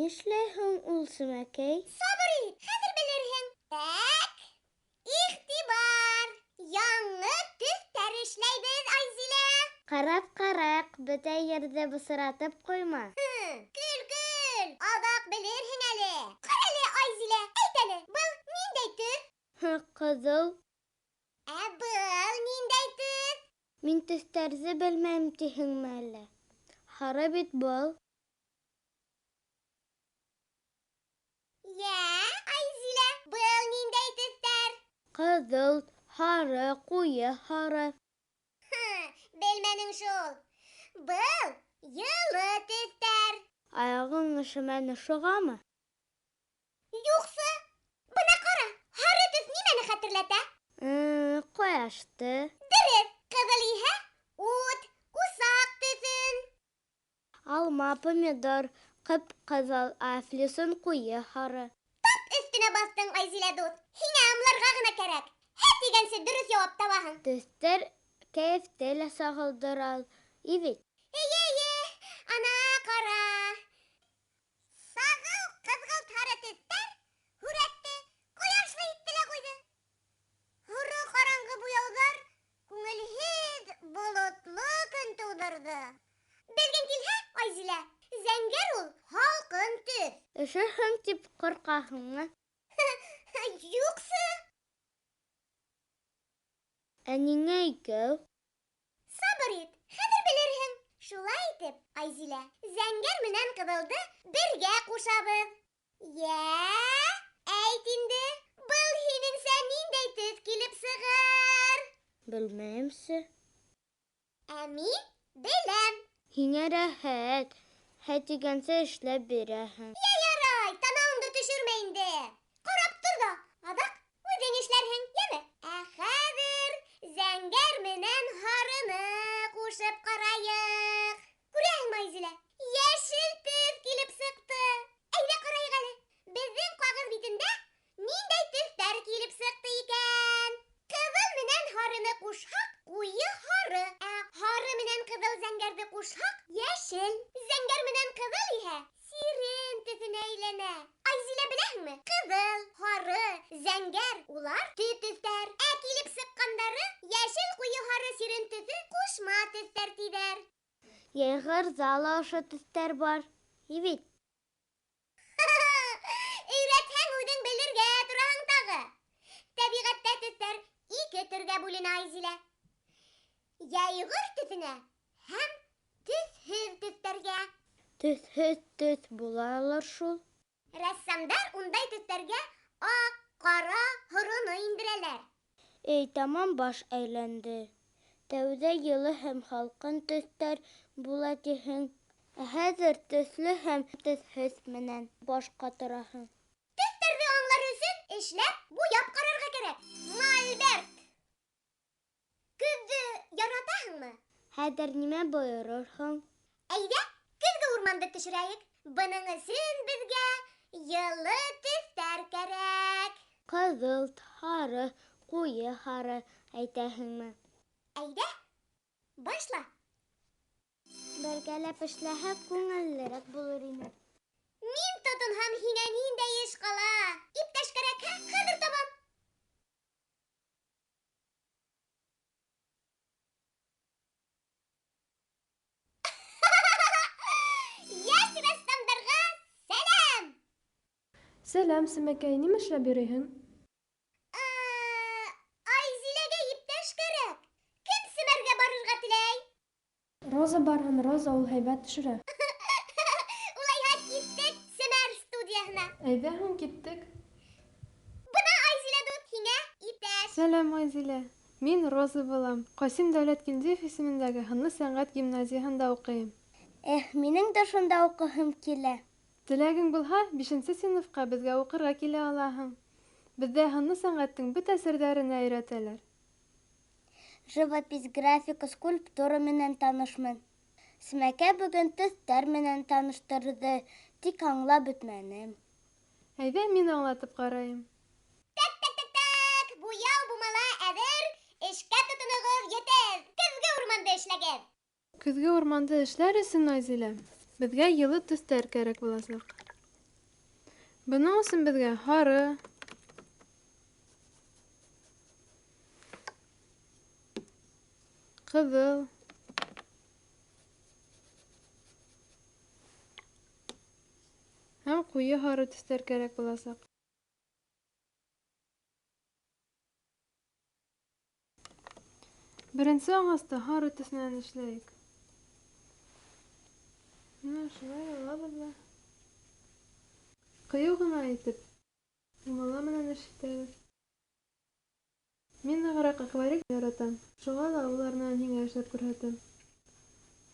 Нишләһең ул Сәмәкәй? Сабыр ит, хәзер белерһең. Так, игътибар. Яңы төҫтәр эшләйбеҙ, Айзилә. Ҡарап, бөтә ерҙе бысратып ҡуйма. Көл. Аҙаҡ белерһең әле. Ҡара әле, Айзилә, әйт әле, был ниндәй төҫ? Ҡыҙыл. Ә был ниндәй төҫ? Мин төҫтәрҙе белмәйем тиһеңме әллә? Һары бит был. Йә, Айзилә, был ниндәй төҫтәр? Ҡыҙыл, һары, ҡуйы һары. Белмәнең шул. Был йылы төҫтәр. Аяғың ишемәне шуғамы? Юҡсы, бына ҡара, һары төҫ нимәне хәтерләтә? Ҡояшты. Дөрөҫ, ҡыҙыл иһә ут, усаҡ төҫөн. Алма, помидор, ҡып-ҡыҙыл, афлисон, ҡуйы һары. Тап өҫтөнә баҫтың, Айзилә дуҫ. Һиңә аңларға ғына кәрәк. Һә тигәнсе дөрөҫ яуап табаһың. Төҫтәр кәйефте лә сағылдыра бит. Эйе, ана ҡара. Сағыл, ҡыҙғылт һары төҫтәр һүрәтте ҡояшлы итте лә ҡуйҙы. Һоро ҡараңғы буяуҙар күңелһеҙ, болотло көн тыуҙырҙы. Белгең килһә, Айзилә, зәңгәр ул һалҡын төҫ. Өшөрһөң тип ҡурҡаһыңмы? Юҡсы. Ә ниңә икәү? Сабыр ит, хәҙер белерһең. Шулай итеп, Айзилә, зәңгәр менән ҡыҙылды бергә ҡушабыҙ. Йә, әйт инде, был һинеңсә ниндәй төҫ килеп сығыр? Белмәйемсе. Ә мин беләм. Һиңә рәхәт. Һә тигәнсе эшләп бирәһең. Ярай, танауыңды төшөрмә инде. Ҡарап тор ҙа, аҙаҡ үҙең эшләрһең, йәме? Ә хәҙер зәңгәр менән һарыны ҡушып ҡарайыҡ. Күрәһеңме, Айзилә? Йәшел төҫ килеп сыҡты. Әйҙә ҡарайыҡ әле. Беҙҙең ҡағыҙ битендә ниндәй төҫтәр килеп сыҡты икән? Ҡыҙыл менән һарыны ҡушһаҡ, ҡуйы һары. Ә һары менән ҡыҙыл зәңгәрҙе ҡушһаҡ, йәшел. Зәңгәр менән ҡыҙыл иһә сирен төҫөнә әйләнә. Айзилә, беләһеңме? Ҡыҙыл, һары, зәңгәр — улар төҫтәр. Ә килеп сыҡҡандары йәшел, ҡуйы һары, сирен төҫө ҡушма төҫтәр тиҙәр. Йәйғырҙа ла ошо төҫтәр бар. Бит. Өйрәтһәң, үҙең белергә тораһың тағы. Тәбиғәттә төҫтәр ике төргә бүленә, Айзилә. Йәйғор төҫөнә һәм төҫһөҙ төҫтәргә. Төҫһөҙ төҫ булалыр шул. Рәссамдар ундай төҫтәргә аҡ, ҡара, һороно индерәләр. Эй, тамам баш әйләнде. Тәүҙә йылы һәм һалҡын төҫтәр була тиһең. Ә хәҙер төҫлө һәм төҫһөҙ менән баш ҡатыраһың. Төҫтәрҙе аңлар өсөн эшләп, буяп ҡарарға кәрәк. Мольберт! Көҙҙө яратаһыңмы? Хәҙер нимә бойорорһоң? Әйҙә, көҙгө урманды төшөрәйек. Бының өсөн беҙгә йылы төҫтәр кәрәк. Ҡыҙыл, һары, ҡуйы һары әйтәһеңме? Әйҙә, башла. Бергәләп эшләһәк, күңеллерәк булыр ине. Мин тотонһам, һиңә ниндәй эш ҡала? Иптәш кәрәк, хәҙер табам. Йәш рәссамдарға сәләм! Сәләм, Сәмәкәй, нимә эшләп йөрөйһөң? Айзиләгә иптәш кәрәк. Кем Семәргә барырға теләй? Роза барһын, Роза ул һәйбәт төшөрә. Улайһа киттек Семәр студияһына. Әйҙәһең, киттек. Бына Айзилә дуҫ, һиңә иптәш. Сәләм, Айзилә. Мин Роза булам. Ҡасим Дәүләткилдиев исемендәге һынлы сәнғәт гимназияһында уҡыйым. Минең дә шунда уҡыһым килә. Теләгең булһа, 5-нче синыфҡа беҙгә уҡырға килә алаһың. Беҙҙә һынлы сәнғәттең бөтә серҙәренә өйрәтәләр. Живопись, графика, скульптура менән танышмын. Сәмәкәй бөгөн төҫтәр менән таныштырҙы, тик аңлап бөтмәнем. Әйҙә, мин аңлатып ҡарайым. Так, буяу бумала әҙер, эшкә тотоноғоҙ, етеҙ. Көҙгө урманды эшләгеҙ. Көҙгө урманды эшләр өсөн, Айзилә, беҙгә йылы төҫтәр кәрәк буласаҡ. Бының өсөн беҙгә һары, ҡыҙыл һәм ҡуйы һары төҫтәр кәрәк буласаҡ. Беренсе ағасты һары төҫөнән эшләйек. Менә шулай алабыҙ ҙа ҡыйыу ғына итеп умала менән эш итәбеҙ. Мин нығыраҡ акварель яратам, шуға ла улар менән һиңә эшләп күрһәтәм.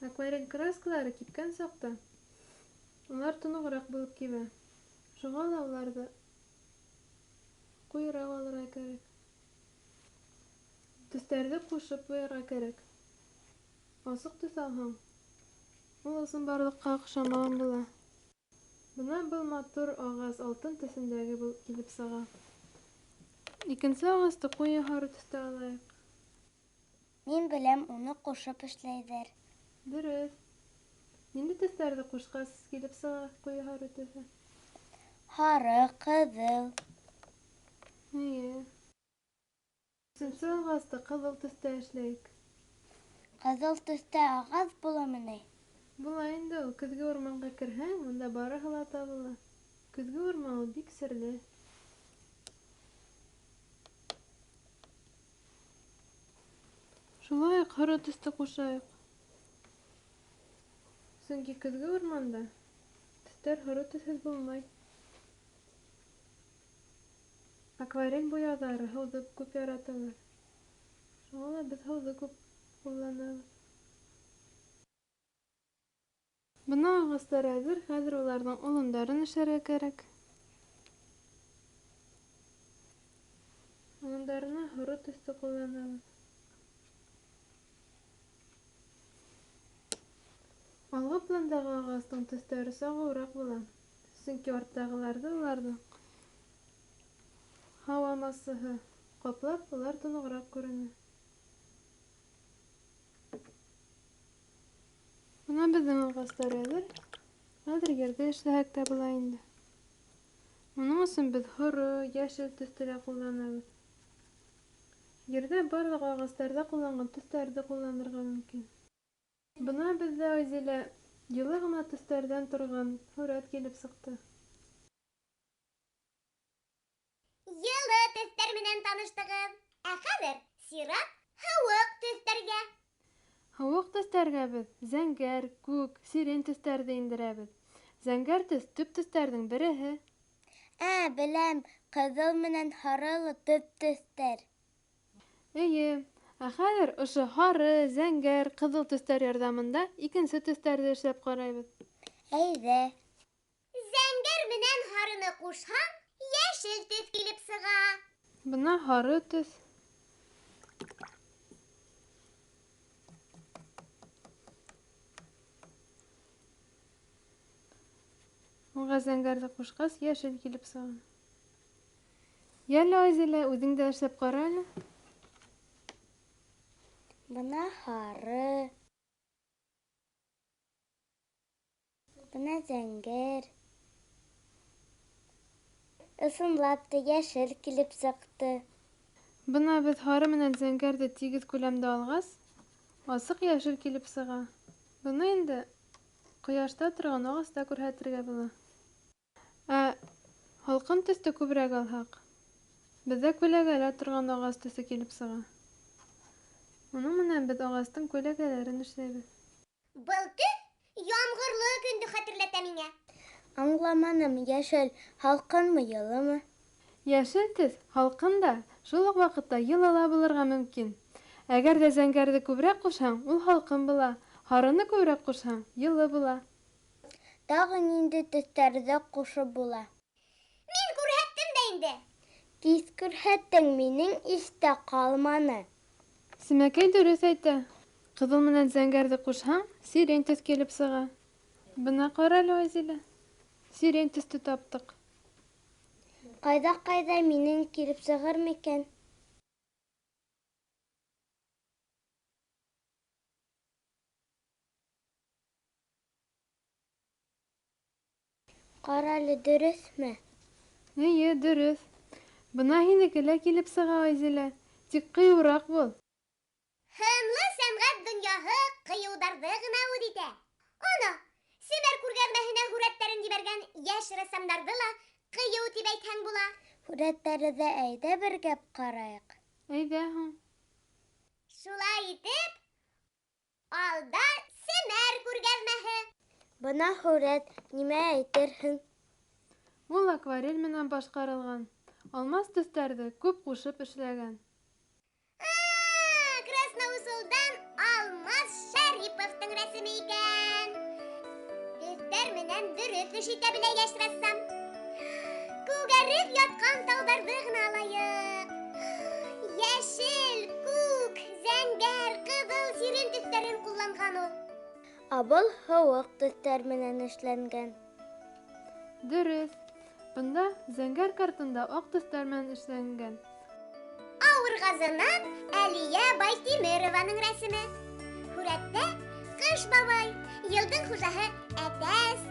Акварель краскалары кипкән саҡта улар тоноғораҡ булып кибә. Шуға ла уларҙы ҡуйыраҡ алырға кәрәк. Төҫтәрҙе ҡушып буярға кәрәк. Асыҡ төҫ алһаң, ул ысынбарлыҡҡа оҡшамаған була. Бына был матур ағас алтын төҫөндәге килеп сыға. Икенсе ағасты ҡуйы һары төҫтә алайыҡ. Мин беләм, уны ҡушып эшләйҙәр. Дөрөҫ. Ниндәй төҫтәрҙе ҡушҡас килеп сыға ҡуйы һары төҫө? Һары, ҡыҙыл. Эйе. Өсөнсө ағасты ҡыҙыл төҫтә эшләйек. Ҡыҙыл төҫтә ағас буламы ни? Була инде ул. Көҙгө урманға керһәң, унда барыһы ла табыла. Көҙгө урман ул бик серле. Шулай уҡ һоро төҫтө ҡушайыҡ. Сөнки көҙгө урманда төҫтәр һоро төҫһөҙ булмай. Акварель буяуҙары һыуҙы күп яраталар. Шуға ла беҙ һыуҙы күп ҡулланабыҙ. Бына ағастар әҙер, хәҙер уларҙың олондарын эшләргә кәрәк. Олондарына һоро төҫтө ҡулланабыҙ. Алғы пландағы ағастың төҫтәре сағыуыраҡ була. Сөнки арттағыларҙы уларҙың һауа массаһы ҡаплап, улар тоноғораҡ күренә. Бына беҙҙең ағастар әҙер. Хәҙер ерҙе эшләһәк тә була инде. Уның өсөн беҙ һоро, йәшел төҫтө лә ҡулланабыҙ. Ерҙә барлыҡ ағастарҙа ҡулланған төҫтәрҙе ҡулланырға мөмкин. Бына беҙҙә Айзелә йылы ғына төҫтәрҙән торған һүрәт килеп сыҡты. Йылы төҫтәр менән таныштығыҙ. Ә хәҙер сират һыуыҡ төҫтәргә. Һыуыҡ төҫтәргә беҙ зәңгәр, күк, сирень төҫтәрҙе индерәбеҙ. Зәңгәр төҫ төп төҫтәрҙең береһе. Беләм, ҡыҙыл менән һарылы төп төҫтәр. Эйе, ә хәҙер ошо һары, зәңгәр, ҡыҙыл төҫтәр ярҙамында икенсе төҫтәрҙе эшләп ҡарайбыҙ. Әйҙә. Зәңгәр менән һарыны ҡушһаң, йәшел төҫ килеп сыға. Бына һары төҫ. Уға зәңгәрҙе ҡушҡас, йәшел килеп сыға. Йәле, Айзелә, үҙең дә эшләп ҡара әле. Бына һары. Бына зәңгәр. Ысынлап та йәшел килеп сыҡты. Бына беҙ һары менән зәңгәрҙе тигеҙ күләмдә алғас, асыҡ йәшел килеп сыға. Быны инде ҡояшта торған ағаста күрһәтергә була. Ә һалҡын төҫтө күберәк алһаҡ, беҙҙә күләгәлә торған ағас төҫө килеп сыға. Уның менән беҙ ағастың күләгәләрен эшләйбеҙ. Был төҫ ямғырлы көндө хәтерләтә миңә. Аңламаным, йәшел һалҡынмы, йылымы? Йәшел төҫ һалҡын да, шул уҡ ваҡытта йылы ла булырға мөмкин. Әгәр ҙә зәңгәрҙе күберәк ҡушһаң, ул һалҡын була. Һарыны күберәк ҡушһаң, йылы була. Тағы ниндәй төҫтәрҙе ҡушып була? Мин күрһәттем дә инде. Кис күрһәттең, минең истә ҡалманы. Симәкәй дөрөҫ әйтә. Ҡыҙыл менән зәңгәрҙе ҡушһаң, сирень төҫ килеп сыға. Бына ҡара әле, Айзелә. Сирень төҫтө таптыҡ. Ҡайҙа минең килеп сығыр микән? Ҡара әле, дөрөҫмө? Эйе, дөрөҫ. Бына һинеке лә килеп сыға, Айзелә. Тик ҡыйыуыраҡ бул. Һынлы сәнғәт донъяһы ҡыйыуҙарҙы ғына үҙ итә. Ана, Себер күргәҙмәһенә һүрәттәрен ебәргән йәш рәссамдарҙы ла ҡыйыу тип әйтһәң була. Һүрәттәрҙе әйҙә бергә ҡарайыҡ. Әйҙә һуң. Шулай итеп, алда Семәр күргәҙмәһе. Бына һүрәт, нимә әйтерһең? Ул акварель менән башҡарылған. Алмас төҫтәрҙе күп ҡушып эшләгән. Красноуселдан Алмаз Шәриповтың рәсеме икән. Төҫтәр менән дөрөҫ эш итә белә йәш рәссам. Күгәреп ятҡан тауҙарҙы ғына алайыҡ. Йәшел, күк, зәңгәр, ҡыҙыл, сирен төҫтәрен ҡулланған ул. Ә был һыуыҡ төҫтәр менән эшләнгән. Дөрөҫ. Бында зәңгәр картында аҡ төҫтәр менән эшләнгән. Ауырғазынан Әлиә Байтимерованың рәсеме. Һүрәттә Ҡыш бабай, йылдың хужаһы Әтәс,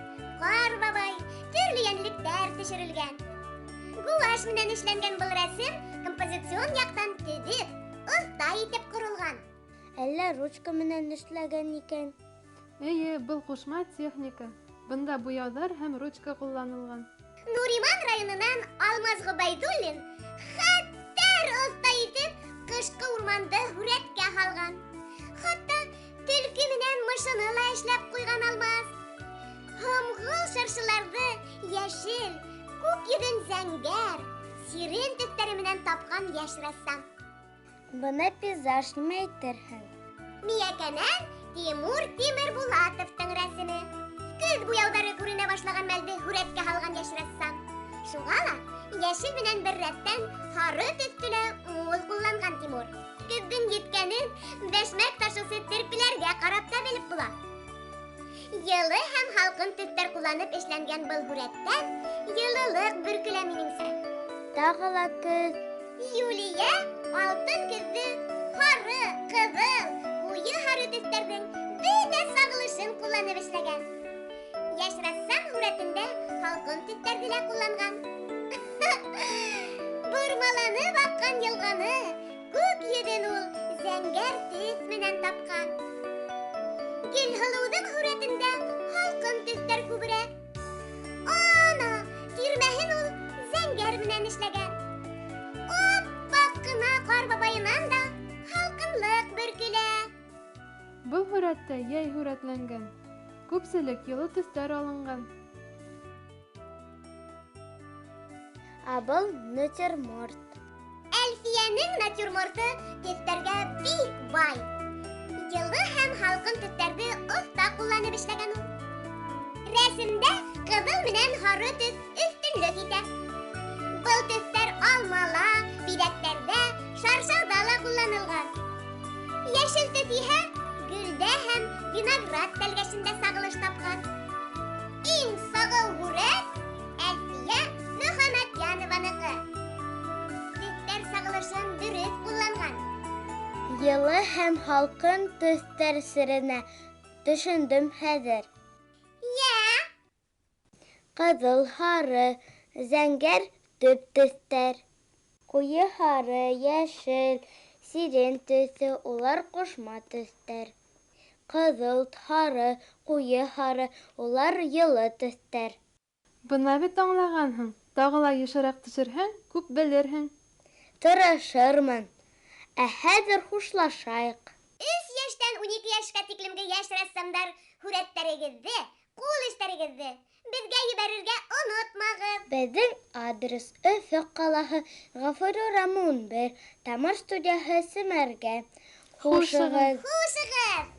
Ҡар бабай, төрлө йәнлектәр төшөрөлгән. Гуаш менән эшләнгән был рәсем композицион яҡтан төҙөк, оҫта итеп ҡоролған. Әллә ручка менән эшләгән икән? Эйе, был ҡушма техника. Бында буяуҙар һәм ручка ҡулланылған. Нуриман районынан Алмаз Ғөбәйҙуллин хәттәр оҫта итеп ҡышҡы урманды һүрәткә һалған. Хатта төлкө менән мышыны ла эшләп ҡуйған Алмаз. Һомғол шыршыларҙы йәшел, күк йөҙөн зәңгәр, сирен төҫтәре менән тапҡан йәш рәссам. Бына пейзаж, нимә әйтерһең? Миякәнән Тимур Тимербулатовтың рәсеме. Көҙ буяуҙары күренә башлаған мәлде һүрәткә һалған йәш рәссам. Шуға ла йәшел менән бер рәттән һары төҫтө лә мул ҡулланған Тимур. Көҙҙөң еткәнен бәшмәк ташыусы терпеләргә ҡарап та белеп була. Йылы һәм һалҡын төҫтәр ҡулланып эшләнгән был һүрәттән йылылыҡ бөркөлә минеңсә. Тағы ла көҙ. Юлия алтын көҙҙө һары, ҡыҙыл, ҡуйы һары төҫтәрҙең бөтә сағылышын ҡулланып эшләгән. Йәш рәссам һүрәтендә һалҡын төҫтәрҙе лә ҡулланған. Бормаланып аҡҡан йылғаны күк йөҙөн ул зәңгәр төҫ менән тапҡан. Гөлһылыуҙың һүрәтендә һалҡын төҫтәр күберәк. Ана, тирмәһен ул зәңгәр менән эшләгән. Аппаҡ ҡына Ҡар бабайынан да һалҡынлыҡ бөркөлә. Был һүрәттә йәй һүрәтләнгән. Күпселек йылы төҫтәр алынған. Ә был натюрморт. Әлфиәнең натюрморты төҫтәргә бик бай. Йылы һәм һалҡын төҫтәрҙе оҫта ҡулланып эшләгән ул. Рәсемдә ҡыҙыл менән һары төҫ өҫтөнлөк итә. Был төҫтәр алмала, биҙәктәрҙә, шаршауҙа ла ҡулланылған. Йәшел төҫ иһә гөлдә һәм виноград тәлгәшендә сағылыш тапҡан. Иң сағыу һүрәт Әлфиә Мөхәмәтйәнованыҡы. Төҫтәр сағылышын дөрөҫ ҡулланған. Йылы һәм һалҡын төҫтәр серенә төшөндөм хәҙер. Ҡыҙыл, һары, зәңгәр төп төҫтәр. Ҡуйы һары, йәшел, сирен төҫө, улар ҡушма төҫтәр. Ҡыҙыл, һары, ҡуйы һары, улар йылы төҫтәр. Бына бит аңлағанһың. Тағы ла йышыраҡ төшөрһәң, күп белерһең. Тырышырмын. Ә хәҙер хушлашайыҡ. 3 йәштән 12 йәшкә тиклемге йәш рәссамдар һүрәттәрегеҙҙе, ҡул эштәрегеҙҙе беҙгә ебәрергә онотмағыҙ. Беҙҙең адрес Өфө ҡалаһы, Ғафури урамы 11, Тамыр студияһы, Семәргә. Хушығыҙ. Хушығыҙ!